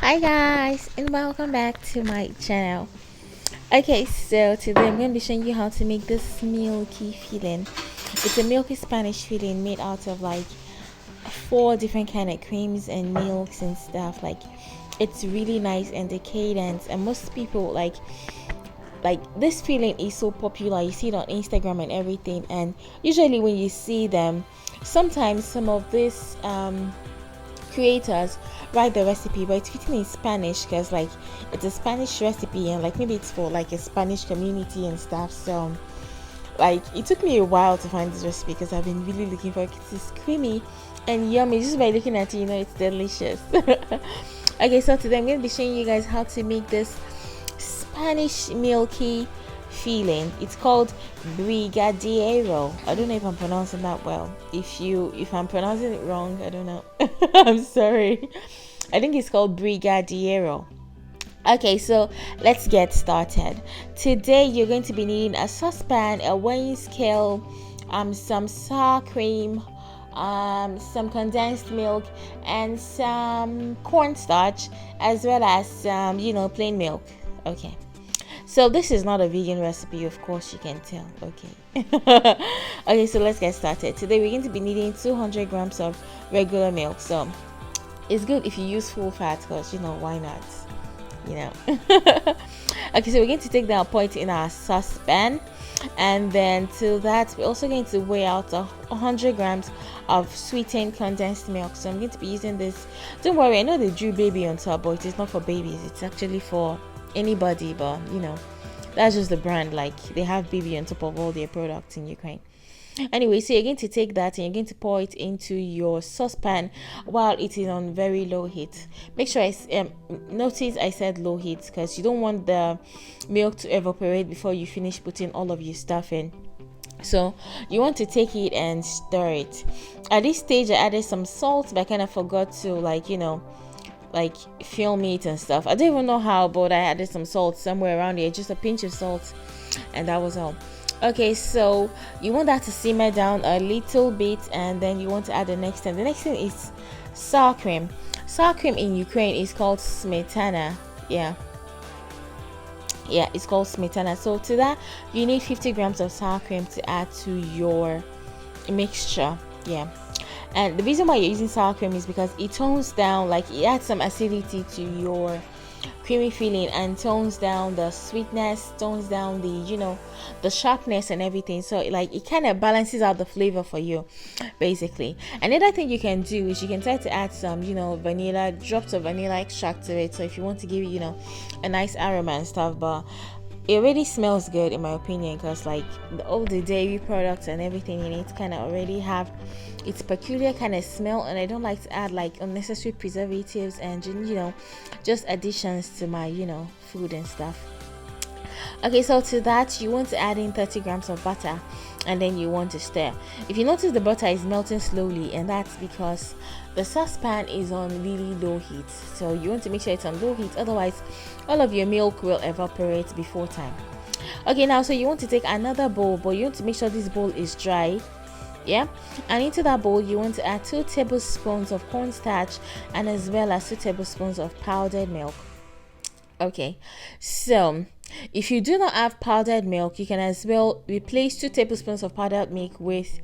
Hi guys, and welcome back to my channel. Okay, so today I'm going to be showing you how to make this milky filling. It's a milky Spanish filling made out of like 4 different kind of creams and milks and stuff. Like, it's really nice and decadent, and most people like this filling is so popular. You see it on Instagram and everything, and usually when you see them, sometimes some of this creators write the recipe, but it's written in Spanish because like it's a Spanish recipe, and like maybe it's for like a Spanish community and stuff. So like it took me a while to find this recipe because I've been really looking for it. It's creamy and yummy. Just by looking at it, you know it's delicious. Okay, so today I'm going to be showing you guys how to make this Spanish milky filling. It's called Brigadiero. I don't know if I'm pronouncing that well. If I'm pronouncing it wrong, I don't know. I'm sorry. I think it's called Brigadiero. Okay, so let's get started. Today you're going to be needing a saucepan, a weighing scale, some sour cream, some condensed milk, and some cornstarch, as well as some plain milk. Okay, so this is not a vegan recipe, of course you can tell. Okay. Okay, so let's get started. Today we're going to be needing 200 grams of regular milk. So it's good if you use full fat, because why not, Okay, so we're going to take that point in our saucepan, and then to that we're also going to weigh out 100 grams of sweetened condensed milk. So I'm going to be using this. Don't worry, I know they drew baby on top, but it is not for babies. It's actually for anybody, but that's just the brand. Like, they have baby on top of all their products in Ukraine. Anyway, so you're going to take that and you're going to pour it into your saucepan while it is on very low heat. Make sure notice I said low heat, because you don't want the milk to evaporate before you finish putting all of your stuff in. So you want to take it and stir it. At this stage I added some salt, but I kind of forgot to like film it and stuff. I don't even know how, but I added some salt somewhere around here, just a pinch of salt, and that was all. Okay, so you want that to simmer down a little bit, and then you want to add the next thing. The next thing is sour cream. Sour cream in Ukraine is called smetana. Yeah, it's called smetana. So to that you need 50 grams of sour cream to add to your mixture. Yeah, and the reason why you're using sour cream is because it tones down, like it adds some acidity to your creamy filling and tones down the sweetness, tones down the sharpness and everything. So like it kind of balances out the flavor for you, basically. Another thing you can do is you can try to add some vanilla, drops of vanilla extract to it, so if you want to give it a nice aroma and stuff. But it really smells good in my opinion, because like all the dairy products and everything in it kind of already have its peculiar kind of smell, and I don't like to add like unnecessary preservatives and just additions to my food and stuff. Okay, so to that you want to add in 30 grams of butter, and then you want to stir. If you notice, the butter is melting slowly, and that's because the saucepan is on really low heat. So you want to make sure it's on low heat, otherwise all of your milk will evaporate before time. Okay, now so you want to take another bowl, but you want to make sure this bowl is dry. Yeah, and into that bowl you want to add 2 tablespoons of cornstarch, and as well as 2 tablespoons of powdered milk. Okay, so if you do not have powdered milk, you can as well replace 2 tablespoons of powdered milk with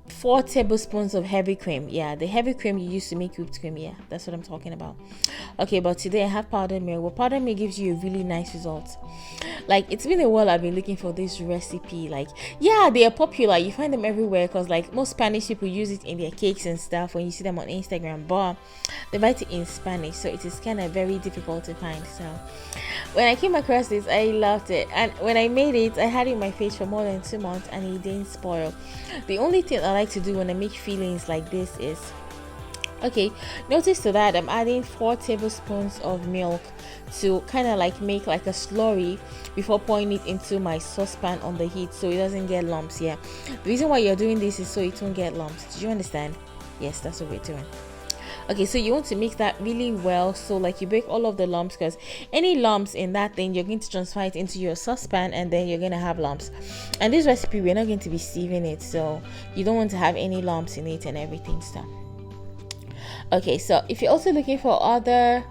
4 tablespoons of heavy cream. Yeah, the heavy cream you use to make whipped cream. Yeah, that's what I'm talking about. Okay, but today I have powdered milk. Well, powdered milk gives you a really nice result. Like, it's been a while I've been looking for this recipe. Like, yeah, they are popular, you find them everywhere, because like most Spanish people use it in their cakes and stuff when you see them on Instagram, but they write it in Spanish, so it is kind of very difficult to find. So when I came across this, I loved it, and when I made it, I had it in my fridge for more than 2 months and it didn't spoil. The only thing I like to do when I make fillings like this is, okay, notice to that I'm adding 4 tablespoons of milk to kind of like make like a slurry before pouring it into my saucepan on the heat, so it doesn't get lumps. Yeah, the reason why you're doing this is so it won't get lumps. Did you understand? Yes, that's what we're doing. Okay, so you want to mix that really well, so like you break all of the lumps, because any lumps in that thing you're going to transfer it into your saucepan, and then you're going to have lumps. And this recipe we're not going to be sieving it, so you don't want to have any lumps in it and everything stuff. Okay, so if you're also looking for other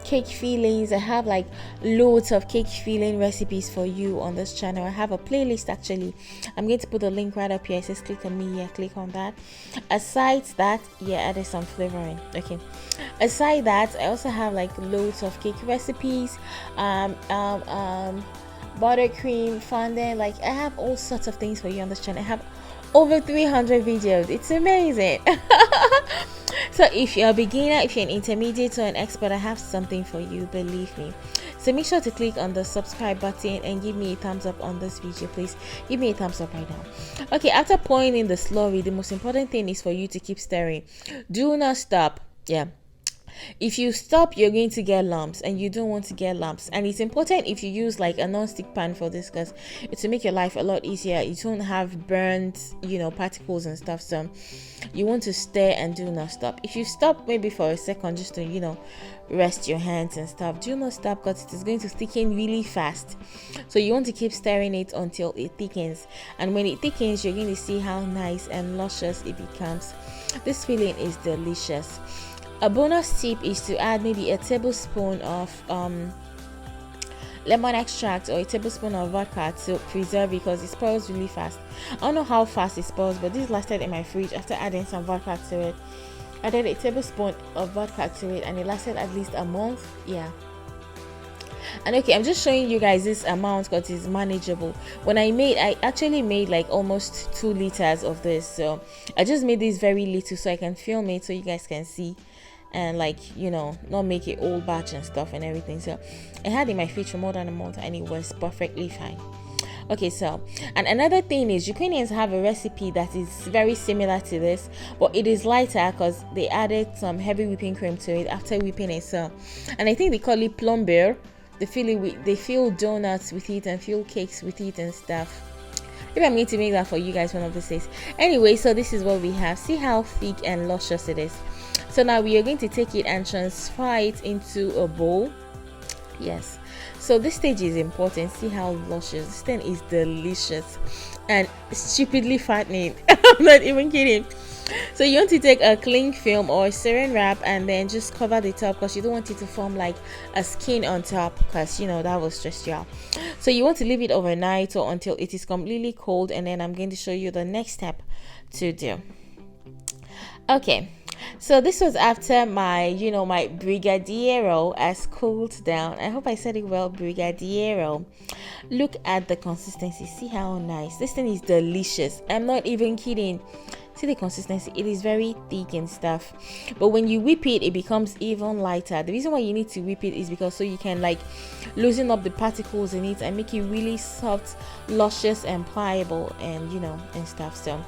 cake fillings. I have like loads of cake filling recipes for you on this channel. I have a playlist actually. I'm going to put the link right up here. It says click on me. Yeah, click on that. Aside that, yeah, added some flavoring. Okay, aside that, I also have like loads of cake recipes, buttercream fondant. Like I have all sorts of things for you on this channel. I have over 300 videos. It's amazing. So if you're a beginner, if you're an intermediate or an expert, I have something for you, believe me. So make sure to click on the subscribe button and give me a thumbs up on this video. Please give me a thumbs up right now. Okay, after pouring in the slurry, the most important thing is for you to keep stirring. Do not stop. Yeah, if you stop, you're going to get lumps, and you don't want to get lumps. And it's important if you use like a non-stick pan for this, because it will make your life a lot easier. You don't have burnt, you know, particles and stuff. So you want to stir and do not stop. If you stop maybe for a second just to, you know, rest your hands and stuff, do not stop, because it is going to thicken really fast. So you want to keep stirring it until it thickens, and when it thickens, you're going to see how nice and luscious it becomes. This filling is delicious. A bonus tip is to add maybe a tablespoon of lemon extract or a tablespoon of vodka to preserve, because it spoils really fast. I don't know how fast it spoils, but this lasted in my fridge. After adding some vodka to it, I added a tablespoon of vodka to it, and it lasted at least a month. Yeah. And okay, I'm just showing you guys this amount because it's manageable. When I actually made like almost 2 liters of this, so I just made this very little so I can film it so you guys can see, and like, you know, not make it all batch and stuff and everything. So I had in my fridge for more than a month, and it was perfectly fine. Okay, so, and another thing is Ukrainians have a recipe that is very similar to this, but it is lighter because they added some heavy whipping cream to it after whipping it. So, and I think they call it plomber. They fill donuts with it and fill cakes with it and stuff. Maybe I'm going to make that for you guys one of these days. Anyway, so this is what we have. See how thick and luscious it is. So now we are going to take it and transfer it into a bowl. Yes, so this stage is important. See how luscious this thing is. Delicious and stupidly fattening. I'm not even kidding. So you want to take a cling film or a saran wrap and then just cover the top, because you don't want it to form like a skin on top, because you know that will stress you out. So you want to leave it overnight or until it is completely cold, and then I'm going to show you the next step to do. Okay, so this was after my, you know, my Brigadiero has cooled down. I hope I said it well, Brigadiero. Look at the consistency. See how nice this thing is. Delicious. I'm not even kidding. See the consistency. It is very thick and stuff, but when you whip it, it becomes even lighter. The reason why you need to whip it is because so you can like loosen up the particles in it and make it really soft, luscious and pliable, and you know, and stuff. So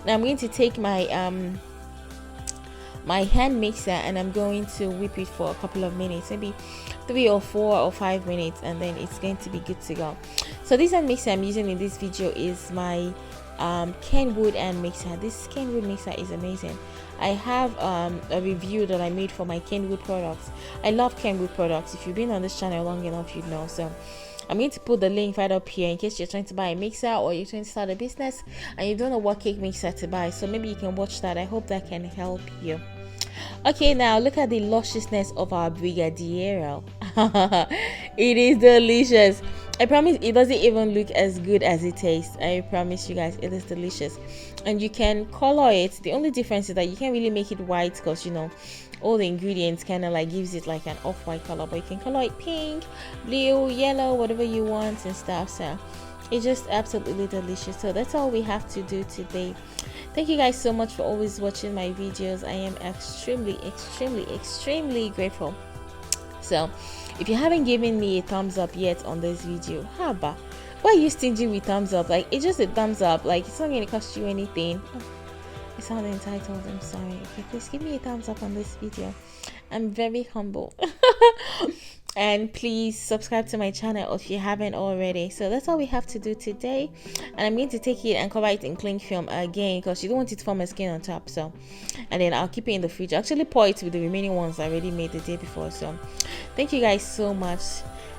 now I'm going to take my my hand mixer and I'm going to whip it for a couple of minutes, maybe 3 or 4 or 5 minutes, and then it's going to be good to go. So this hand mixer I'm using in this video is my Kenwood hand mixer. This Kenwood mixer is amazing. I have a review that I made for my Kenwood products. I love Kenwood products. If you've been on this channel long enough, you'd know. So I'm going to put the link right up here in case you're trying to buy a mixer or you're trying to start a business and you don't know what cake mixer to buy. So maybe you can watch that. I hope that can help you. Okay, now look at the lusciousness of our Brigadiero. It is delicious. I promise it doesn't even look as good as it tastes. I promise you guys, it is delicious. And you can color it. The only difference is that you can't really make it white because, you know, all the ingredients kind of like gives it like an off-white color, but you can color it pink, blue, yellow, whatever you want and stuff. So it's just absolutely delicious. So that's all we have to do today. Thank you guys so much for always watching my videos. I am extremely grateful. So if you haven't given me a thumbs up yet on this video, how about, why are you stingy with thumbs up? Like, it's just a thumbs up, like it's not going to cost you anything. Oh, I sound entitled, I'm sorry. Okay, please give me a thumbs up on this video. I'm very humble. And please subscribe to my channel if you haven't already. So that's all we have to do today, and I'm going to take it and cover it in cling film again because you don't want it to form a skin on top. So, and then I'll keep it in the fridge. Actually pour it with the remaining ones I already made the day before. So thank you guys so much,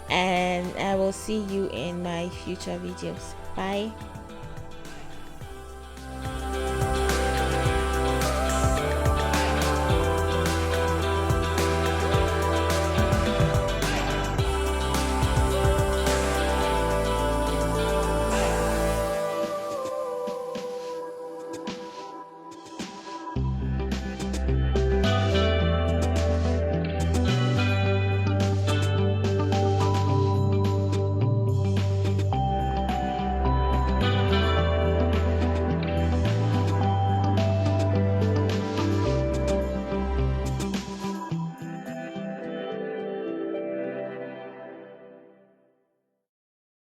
and I will see you in my future videos. Bye.